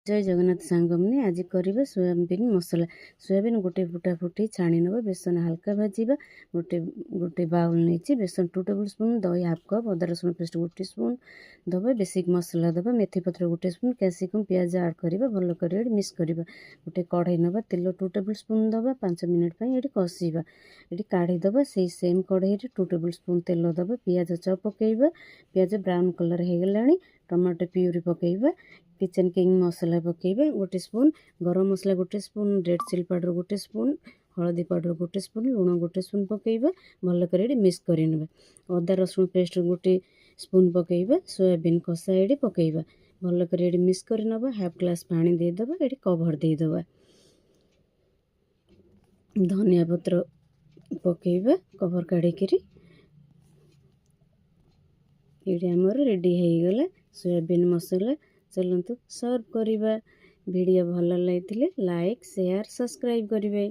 जय जगन्नाथ सांगमने आज करिबा सोयाबीन मसला। सोयाबीन गोटे फुटा फुटी छाणी नब, बेसन हल्का भाजीबा। गोटे गोटे बाउल नहीं बेसन 2 टेबल स्पून, दही हाफ कप, अदा रसुण पेस्ट 1 टीस्पून दबा, बेसिक मसला दबा, मेथी पत्र 1 टीस्पून, कैप्सिकम पियाज ऐड करिबा, भल करी मिक्स करिबा। गोटे कढ़ाई नबा, तेल 2 टेबल स्पून दबा, 5 मिनिट पई एठी कसिबा। एठी काढ़ी दबा, सेही सेम कढ़ाई रे 2 टेबल स्पून तेल दबा, पियाज चप पकेइबा। पियाज ब्राउन कलर हे गेलाणी, टमाटो प्यूरी पकेइबा, किचन किंग मसला पकेइबा 1 spoon, garam masala 1 spoon, red chili powder 1 spoon, हलदी पाउडर 1 स्पून, लुण 1 स्पून पकेइबा, भल करी मिक्स करिनबा। अदा रसुण पेस्ट 1 स्पून पकेइबा, सोयाबीन कषा एडी पकेइबा, भल करी मिक्स करिनबा। हाफ ग्लास पानी दे दबा, एडी कवर दे दबा। धनिया पत्र पकेइबा कवर काढ़ी करी। ये आमर रेडी हो गला सोयाबीन मसला। चलतु सर्व करिबा। वीडियो भल लगी लाइक शेयर सब्सक्राइब करिवे।